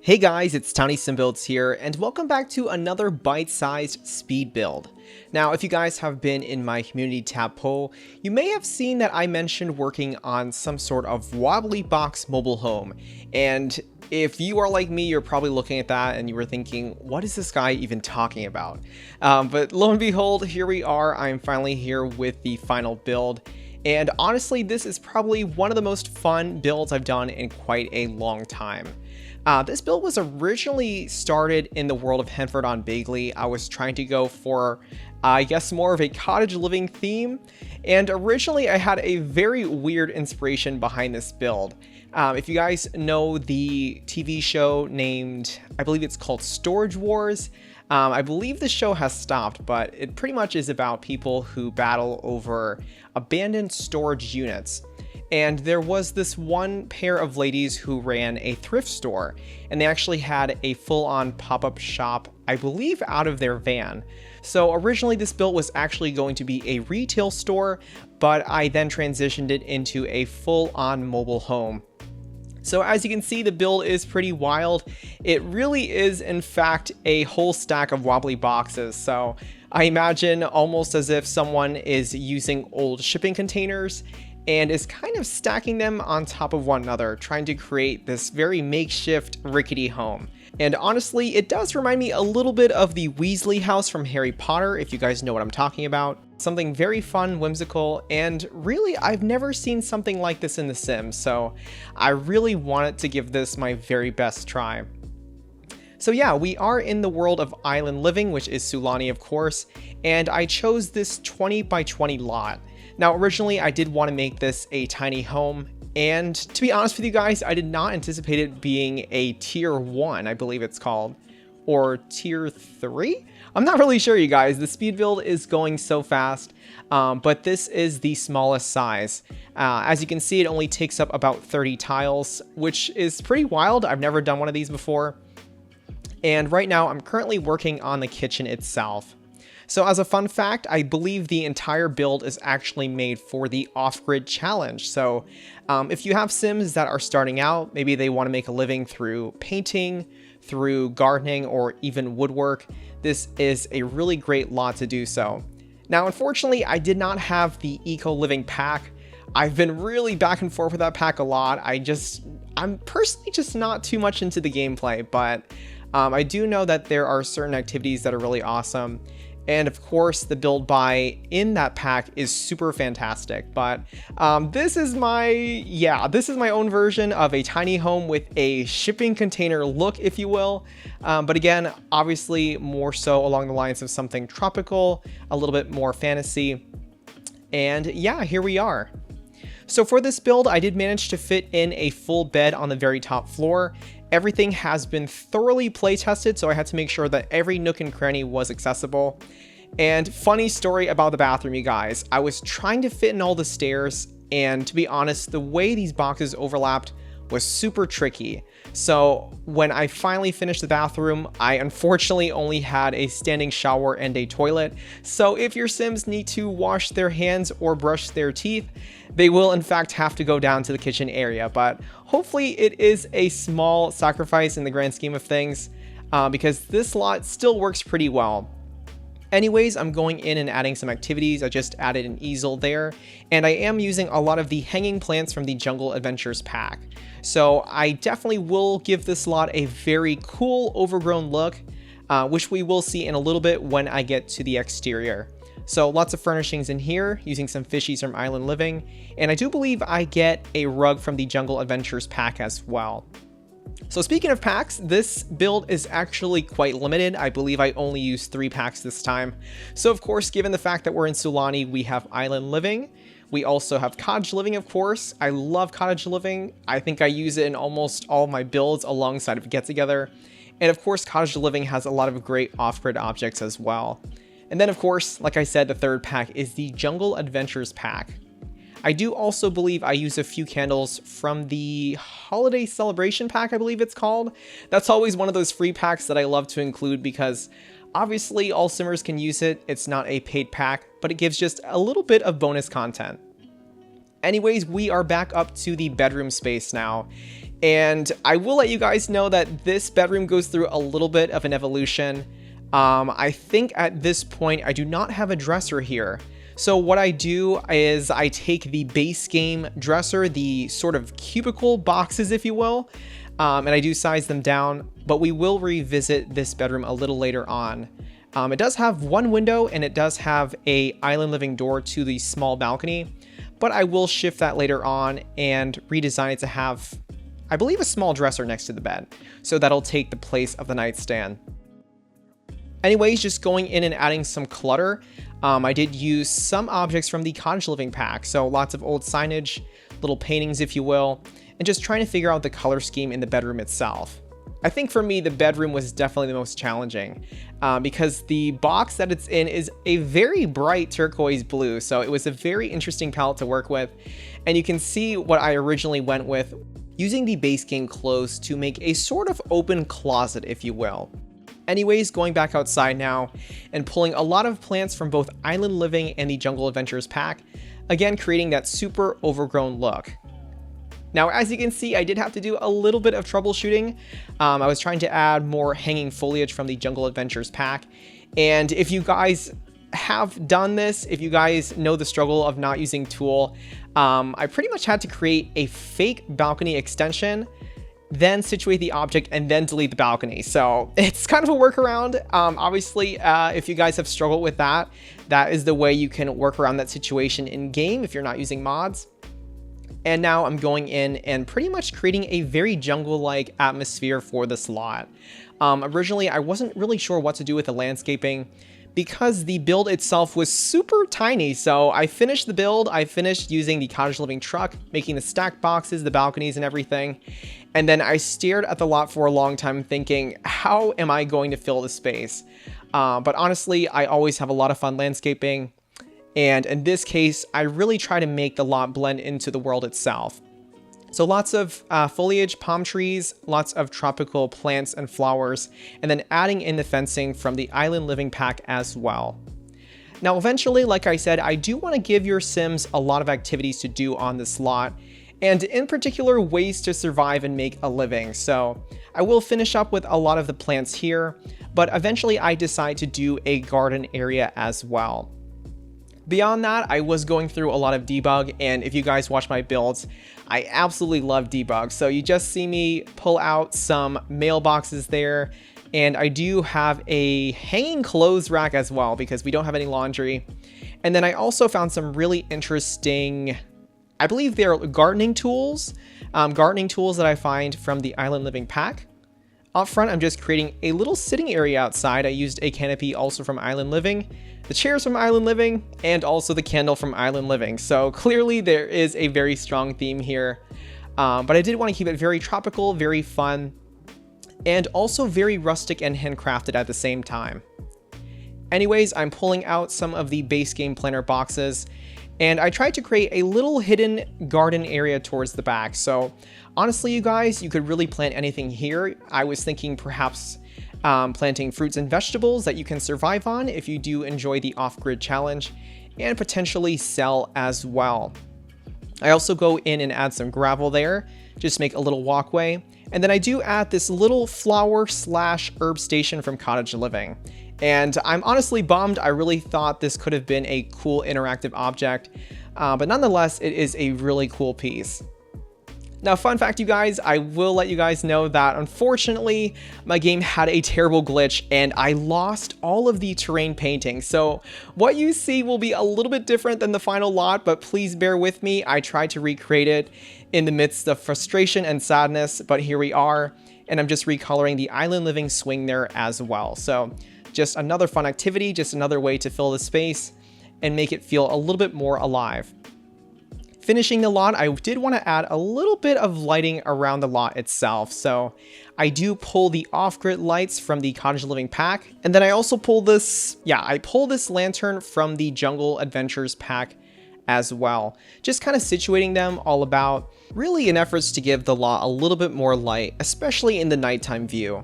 Hey guys, it's towniesimbuilds here, and welcome back to another bite-sized speed build. Now, if you guys have been in my community tab poll, you may have seen that I mentioned working on some sort of wobbly box mobile home, and if you are like me, you're probably looking at that and you were thinking, what is this guy even talking about? But lo and behold, here we are. I'm finally here with the final build. And honestly, this is probably one of the most fun builds I've done in quite a long time. This build was originally started in the world of 𝗪𝗛𝗏𝗡𝗚. I was trying to go for, I guess, more of a cottage living theme. And originally I had a very weird inspiration behind this build. If you guys know the TV show named, I believe it's called Storage Wars, I believe the show has stopped, but it pretty much is about people who battle over abandoned storage units. And there was this one pair of ladies who ran a thrift store, and they actually had a full-on pop-up shop, I believe, out of their van. So originally this build was actually going to be a retail store, but I then transitioned it into a full-on mobile home. So as you can see, the build is pretty wild. It really is, in fact, a whole stack of wobbly boxes. So I imagine almost as if someone is using old shipping containers and is kind of stacking them on top of one another, trying to create this very makeshift rickety home. And honestly, it does remind me a little bit of the Weasley house from Harry Potter, if you guys know what I'm talking about. Something very fun, whimsical, and really, I've never seen something like this in The Sims, so I really wanted to give this my very best try. So yeah, we are in the world of island living, which is Sulani, of course, and I chose this 20 by 20 lot. Now, originally, I did want to make this a tiny home, and to be honest with you guys, I did not anticipate it being a tier 1, I believe it's called, or tier 3? I'm not really sure, you guys. The speed build is going so fast, but this is the smallest size. As you can see, it only takes up about 30 tiles, which is pretty wild. I've never done one of these before. And right now, I'm currently working on the kitchen itself. So as a fun fact, I believe the entire build is actually made for the off-grid challenge. So if you have Sims that are starting out, maybe they want to make a living through painting, through gardening, or even woodwork, this is a really great lot to do so. Now, unfortunately, I did not have the Eco Living pack. I've been really back and forth with that pack a lot. I'm personally just not too much into the gameplay, but I do know that there are certain activities that are really awesome. And of course, the build buy in that pack is super fantastic. But this is my own version of a tiny home with a shipping container look, if you will. But again, obviously more so along the lines of something tropical, a little bit more fantasy. And yeah, here we are. So for this build, I did manage to fit in a full bed on the very top floor. Everything has been thoroughly play tested, so I had to make sure that every nook and cranny was accessible. And funny story about the bathroom, you guys. I was trying to fit in all the stairs, and to be honest, the way these boxes overlapped was super tricky. So when I finally finished the bathroom, I unfortunately only had a standing shower and a toilet. So if your Sims need to wash their hands or brush their teeth, they will in fact have to go down to the kitchen area. But hopefully it is a small sacrifice in the grand scheme of things, because this lot still works pretty well. Anyways, I'm going in and adding some activities. I just added an easel there, and I am using a lot of the hanging plants from the Jungle Adventures pack. So I definitely will give this lot a very cool overgrown look, which we will see in a little bit when I get to the exterior. So lots of furnishings in here, using some fishies from Island Living, and I do believe I get a rug from the Jungle Adventures pack as well. So speaking of packs, this build is actually quite limited. I believe I only used 3 packs this time. So of course, given the fact that we're in Sulani, we have Island Living. We also have Cottage Living, of course. I love Cottage Living. I think I use it in almost all of my builds alongside of Get Together. And of course, Cottage Living has a lot of great off-grid objects as well. And then of course, like I said, the third pack is the Jungle Adventures pack. I do also believe I use a few candles from the Holiday Celebration pack, I believe it's called. That's always one of those free packs that I love to include because obviously all Simmers can use it. It's not a paid pack, but it gives just a little bit of bonus content. Anyways, we are back up to the bedroom space now. And I will let you guys know that this bedroom goes through a little bit of an evolution. I think at this point, I do not have a dresser here. So what I do is I take the base game dresser, the sort of cubicle boxes, if you will, and I do size them down, but we will revisit this bedroom a little later on. It does have one window and it does have a island living door to the small balcony, but I will shift that later on and redesign it to have, I believe, a small dresser next to the bed. So that'll take the place of the nightstand. Anyways, just going in and adding some clutter. I did use some objects from the cottage living pack. So lots of old signage, little paintings, if you will, and just trying to figure out the color scheme in the bedroom itself. I think for me, the bedroom was definitely the most challenging because the box that it's in is a very bright turquoise blue. So it was a very interesting palette to work with. And you can see what I originally went with, using the base game clothes to make a sort of open closet, if you will. Anyways, going back outside now and pulling a lot of plants from both Island Living and the Jungle Adventures pack, again creating that super overgrown look. Now, as you can see, I did have to do a little bit of troubleshooting. I was trying to add more hanging foliage from the Jungle Adventures pack, and if you guys have done this, if you guys know the struggle of not using Tool, I pretty much had to create a fake balcony extension, then situate the object, and then delete the balcony. So it's kind of a workaround. Obviously, if you guys have struggled with that, that is the way you can work around that situation in game if you're not using mods. And now I'm going in and pretty much creating a very jungle-like atmosphere for this lot. Originally, I wasn't really sure what to do with the landscaping because the build itself was super tiny. So I finished the build, I finished using the cottage living truck, making the stacked boxes, the balconies and everything. And then I stared at the lot for a long time thinking, how am I going to fill the space? But honestly, I always have a lot of fun landscaping. And in this case, I really try to make the lot blend into the world itself. So lots of foliage, palm trees, lots of tropical plants and flowers, and then adding in the fencing from the Island Living pack as well. Now, eventually, like I said, I do want to give your Sims a lot of activities to do on this lot, and in particular, ways to survive and make a living. So I will finish up with a lot of the plants here, but eventually I decide to do a garden area as well. Beyond that, I was going through a lot of debug, and if you guys watch my builds, I absolutely love debug. So you just see me pull out some mailboxes there, and I do have a hanging clothes rack as well because we don't have any laundry. And then I also found some really interesting, I believe they're gardening tools that I find from the Island Living pack. Up front, I'm just creating a little sitting area outside. I used a canopy also from Island Living, the chairs from Island Living, and also the candle from Island Living. So clearly there is a very strong theme here. But I did want to keep it very tropical, very fun, and also very rustic and handcrafted at the same time. Anyways, I'm pulling out some of the base game planner boxes, and I tried to create a little hidden garden area towards the back. So honestly, you guys, you could really plant anything here. I was thinking perhaps planting fruits and vegetables that you can survive on if you do enjoy the off-grid challenge, and potentially sell as well. I also go in and add some gravel there, just make a little walkway. And then I do add this little flower/herb station from Cottage Living. And I'm honestly bummed. I really thought this could have been a cool interactive object, but nonetheless, it is a really cool piece. Now, fun fact, you guys, I will let you guys know that unfortunately, my game had a terrible glitch and I lost all of the terrain painting. So what you see will be a little bit different than the final lot, but please bear with me. I tried to recreate it in the midst of frustration and sadness, but here we are. And I'm just recoloring the Island Living swing there as well. So just another fun activity, just another way to fill the space and make it feel a little bit more alive. Finishing the lot, I did want to add a little bit of lighting around the lot itself. So I do pull the off-grid lights from the Cottage Living pack. And then I also pull this, I pull this lantern from the Jungle Adventures pack as well. Just kind of situating them all about, really in efforts to give the lot a little bit more light, especially in the nighttime view.